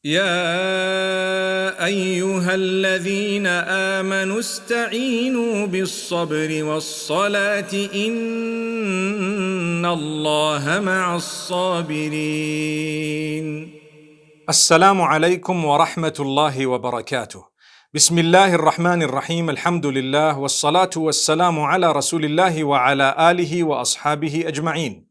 يا أيها الذين آمنوا استعينوا بالصبر والصلاة إن الله مع الصابرين. السلام عليكم ورحمة الله وبركاته. بسم الله الرحمن الرحيم. الحمد لله والصلاة والسلام على رسول الله وعلى آله وأصحابه أجمعين.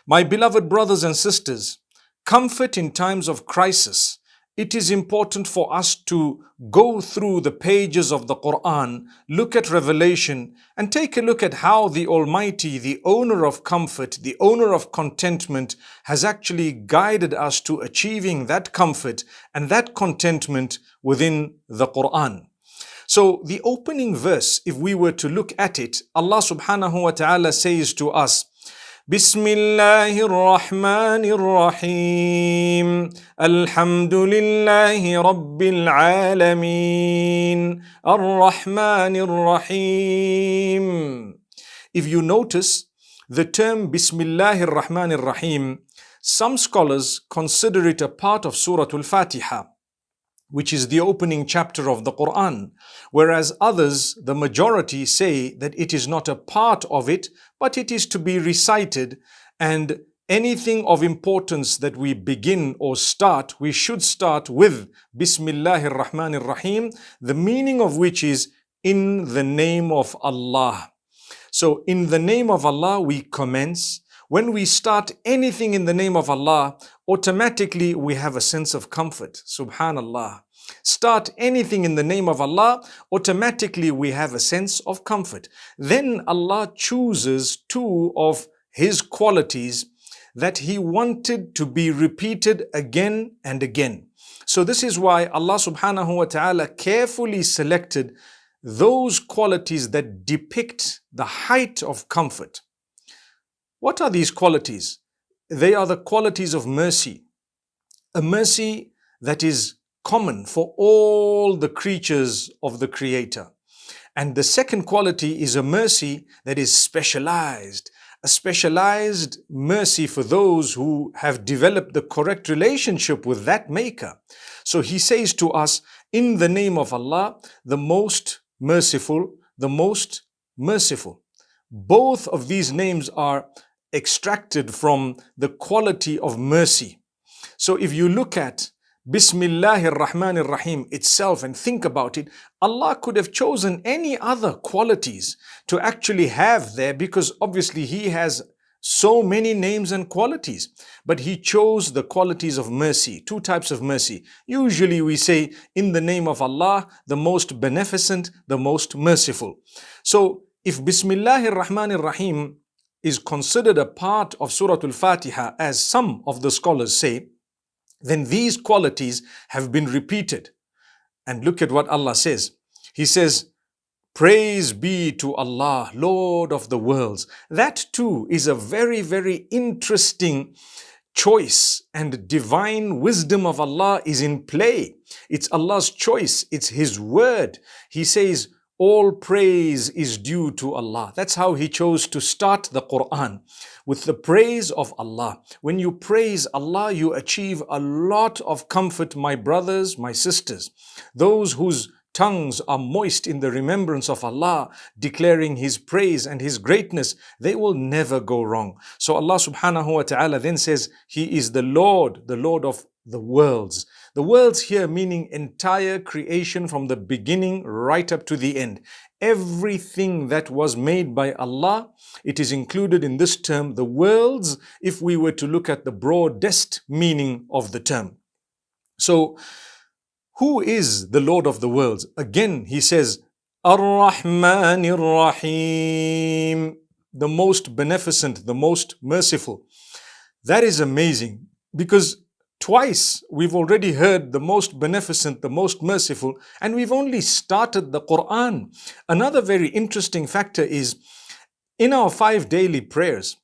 My beloved brothers and sisters, comfort in times of crisis. It is important for us to go through the pages of the Quran, look at Revelation, and take a look at how the Almighty, the owner of comfort, the owner of contentment, has actually guided us to achieving that comfort and that contentment within the Quran. So the opening verse, if we were to look at it, Allah subhanahu wa ta'ala says to us, بسم الله الرحمن الرحيم الحمد لله رب العالمين الرحمن الرحيم. If you notice the term Bismillah ar-Rahman ar-Rahim, some scholars consider it a part of Surah Al-Fatiha, which is the opening chapter of the Quran, whereas others, the majority, say that it is not a part of it, but it is to be recited, and anything of importance that we begin or start, we should start with Bismillahir Rahmanir Rahim, the meaning of which is in the name of Allah. So in the name of Allah we commence. When we start anything in the name of Allah, automatically we have a sense of comfort. Subhanallah. Start anything in the name of Allah, automatically we have a sense of comfort. Then Allah chooses two of His qualities that He wanted to be repeated again and again. So this is why Allah subhanahu wa ta'ala carefully selected those qualities that depict the height of comfort. What are these qualities? They are the qualities of mercy. A mercy that is common for all the creatures of the Creator. And the second quality is a mercy that is specialized. A specialized mercy for those who have developed the correct relationship with that Maker. So He says to us, in the name of Allah, the most merciful, the most merciful. Both of these names are extracted from the quality of mercy. So if you look at Bismillahir Rahmanir Rahim itself and think about it, Allah could have chosen any other qualities to actually have there, because obviously He has so many names and qualities. But He chose the qualities of mercy, two types of mercy. Usually we say, in the name of Allah, the most beneficent, the most merciful. So if Bismillahir Rahmanir Rahim is considered a part of Surah Al-Fatiha, as some of the scholars say, then these qualities have been repeated. And look at what Allah says. He says, praise be to Allah, Lord of the worlds. That too is a very, very interesting choice, and divine wisdom of Allah is in play. It's Allah's choice. It's His word. He says, all praise is due to Allah. That's how He chose to start the Quran, with the praise of Allah. When you praise Allah, you achieve a lot of comfort, my brothers, my sisters. Those whose tongues are moist in the remembrance of Allah, declaring His praise and His greatness, they will never go wrong. So Allah subhanahu wa ta'ala then says, He is the Lord of the worlds. The worlds here meaning entire creation from the beginning right up to the end. Everything that was made by Allah, it is included in this term, the worlds, if we were to look at the broadest meaning of the term. So, who is the Lord of the worlds? Again, He says, Ar-Rahmanir Rahim, the most beneficent, the most merciful. That is amazing, because twice we've already heard the most beneficent, the most merciful, and we've only started the Quran. Another very interesting factor is, in our 5 daily prayers,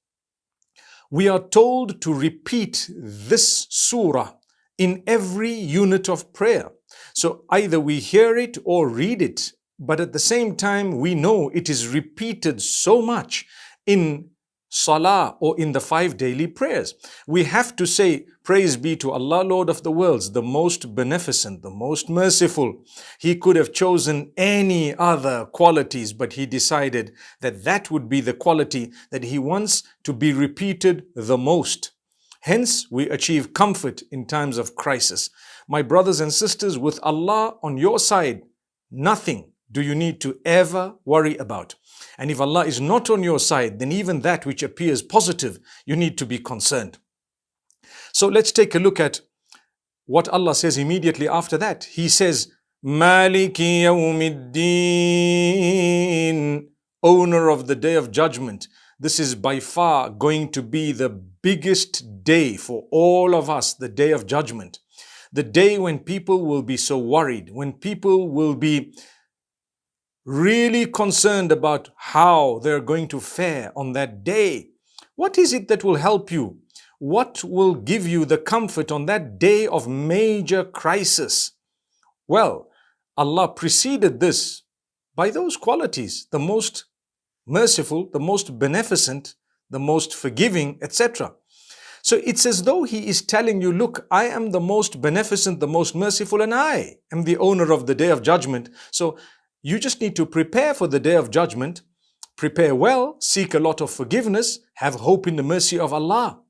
we are told to repeat this surah in every unit of prayer. So either we hear it or read it, but at the same time we know it is repeated so much in salah or in the 5 daily prayers. We have to say, praise be to Allah, Lord of the worlds, the most beneficent, the most merciful. He could have chosen any other qualities, but He decided that that would be the quality that He wants to be repeated the most. Hence, we achieve comfort in times of crisis. My brothers and sisters, with Allah on your side, nothing do you need to ever worry about. And if Allah is not on your side, then even that which appears positive, you need to be concerned. So let's take a look at what Allah says immediately after that. He says, Maliki Yawmiddin, owner of the day of judgment. This is by far going to be the biggest day for all of us, the day of judgment. The day when people will be so worried, when people will be really concerned about how they're going to fare on that day. What is it that will help you? What will give you the comfort on that day of major crisis? Well, Allah preceded this by those qualities, the most merciful, the most beneficent, the most forgiving, etc. So it's as though He is telling you, look, I am the most beneficent, the most merciful, and I am the owner of the day of judgment. So you just need to prepare for the day of judgment, prepare well, seek a lot of forgiveness, have hope in the mercy of Allah.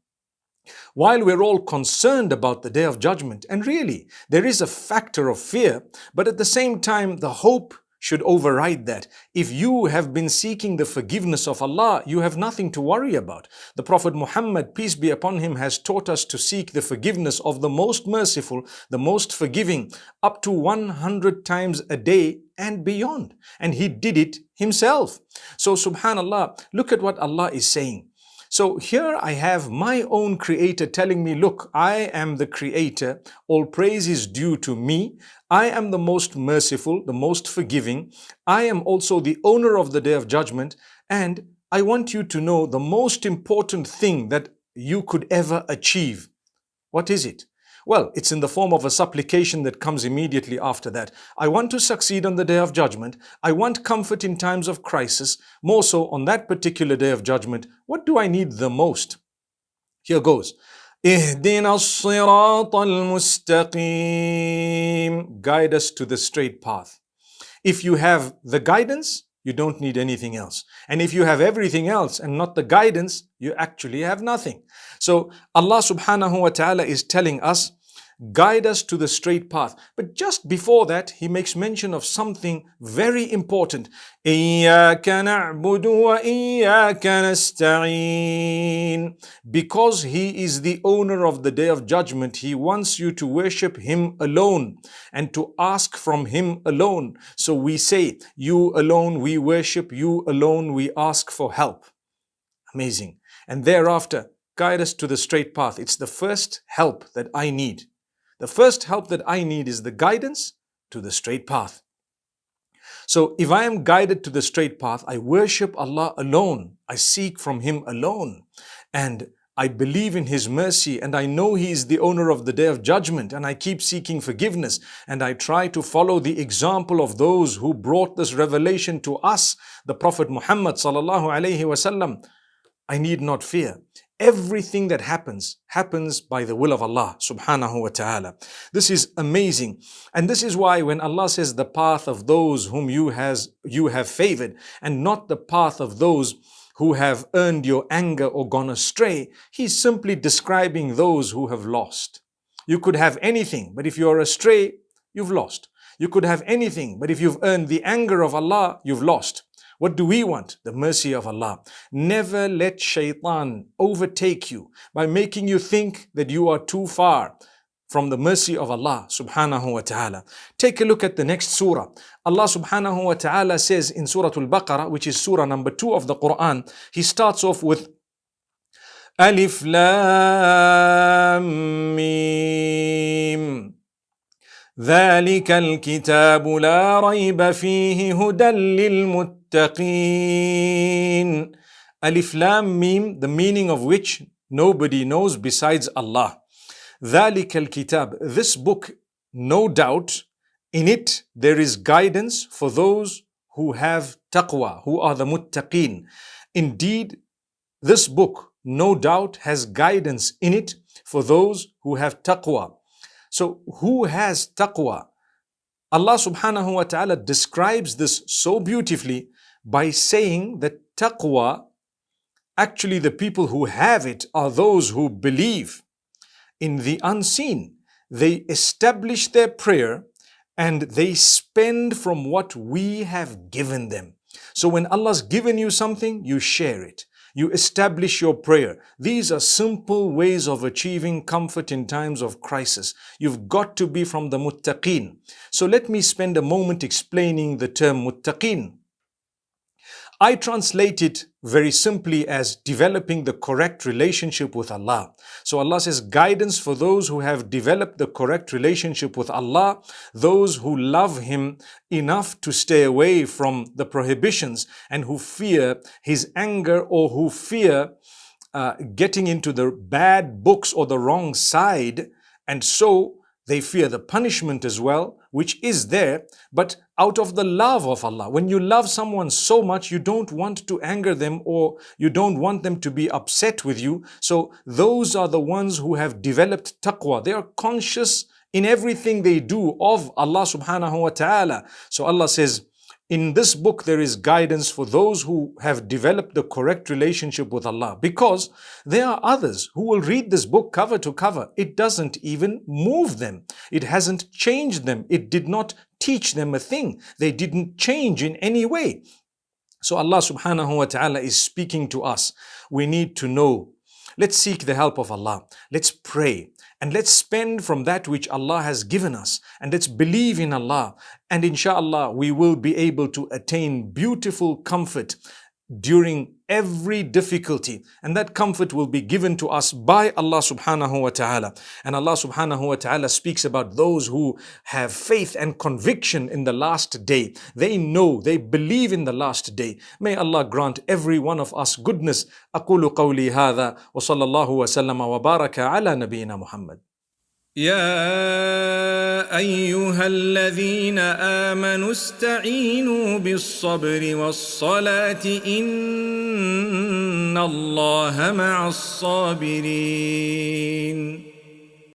While we're all concerned about the day of judgment, and really there is a factor of fear, but at the same time the hope should override that. If you have been seeking the forgiveness of Allah, you have nothing to worry about. The Prophet Muhammad, peace be upon him, has taught us to seek the forgiveness of the most merciful, the most forgiving, up to 100 times a day and beyond. And he did it himself. So subhanallah, look at what Allah is saying. So here I have my own creator telling me, look, I am the creator. All praise is due to me. I am the most merciful, the most forgiving. I am also the owner of the day of judgment. And I want you to know the most important thing that you could ever achieve. What is it? Well, it's in the form of a supplication that comes immediately after that. I want to succeed on the day of judgment. I want comfort in times of crisis. More so on that particular day of judgment. What do I need the most? Here goes. Ihdina as-sirat al-mustaqim. Guide us to the straight path. If you have the guidance, you don't need anything else. And if you have everything else and not the guidance, you actually have nothing. So Allah subhanahu wa ta'ala is telling us, guide us to the straight path. But just before that, He makes mention of something very important. إِيَّاكَ نَعْبُدُ وَإِيَّاكَ نَسْتَعِينُ. Because He is the owner of the day of judgment, He wants you to worship Him alone and to ask from Him alone. So we say, you alone we worship, you alone we ask for help. Amazing. And thereafter, guide us to the straight path. It's the first help that I need. The first help that I need is the guidance to the straight path. So if I am guided to the straight path, I worship Allah alone. I seek from Him alone. And I believe in His mercy, and I know He is the owner of the day of judgment, and I keep seeking forgiveness, and I try to follow the example of those who brought this revelation to us, the Prophet Muhammad sallallahu alaihi wasallam. I need not fear. Everything that happens by the will of Allah subhanahu wa ta'ala. This is amazing. And this is why when Allah says the path of those whom you have favored and not the path of those who have earned your anger or gone astray, He's simply describing those who have lost. You could have anything, but if you're astray, you've lost. You could have anything, but if you've earned the anger of Allah, you've lost. What do we want? The mercy of Allah. Never let shaitan overtake you by making you think that you are too far from the mercy of Allah subhanahu wa ta'ala. Take a look at the next surah. Allah subhanahu wa ta'ala says in Surah alBaqara, which is surah number 2 of the Quran, He starts off with Alif Lam Mim. ذلك الكتاب لا ريب فيه هدى للمتقين. Alif Lam Mim, the meaning of which nobody knows besides Allah. ذلك الكتاب, this book, no doubt, in it there is guidance for those who have taqwa, who are the muttaqeen. Indeed, This book, no doubt, has guidance in it for those who have taqwa. So who has taqwa? Allah subhanahu wa ta'ala describes this so beautifully by saying that taqwa, actually the people who have it are those who believe in the unseen. They establish their prayer and they spend from what we have given them. So when Allah's given you something, you share it. You establish your prayer. These are simple ways of achieving comfort in times of crisis. You've got to be from the muttaqeen. So let me spend a moment explaining the term muttaqeen. I translate it very simply as developing the correct relationship with Allah. So Allah says guidance for those who have developed the correct relationship with Allah, those who love Him enough to stay away from the prohibitions and who fear His anger or who fear getting into the bad books or the wrong side, and so they fear the punishment as well, which is there, but out of the love of Allah. When you love someone so much, you don't want to anger them or you don't want them to be upset with you. So those are the ones who have developed taqwa. They are conscious in everything they do of Allah subhanahu wa ta'ala. So Allah says, in this book there is guidance for those who have developed the correct relationship with Allah, because there are others who will read this book cover to cover. It doesn't even move them. It hasn't changed them. It did not teach them a thing. They didn't change in any way. So Allah subhanahu wa ta'ala is speaking to us. We need to know. Let's seek the help of Allah. Let's pray. And let's spend from that which Allah has given us. And let's believe in Allah. And inshallah, we will be able to attain beautiful comfort during every difficulty. And that comfort will be given to us by Allah subhanahu wa ta'ala. And Allah subhanahu wa ta'ala speaks about those who have faith and conviction in the last day. They know, they believe in the last day. May Allah grant every one of us goodness. أقول قولي هذا وصلى الله وسلم وبارك على نبينا محمد. يا أيها الذين آمنوا استعينوا بالصبر والصلاة إن الله مع الصابرين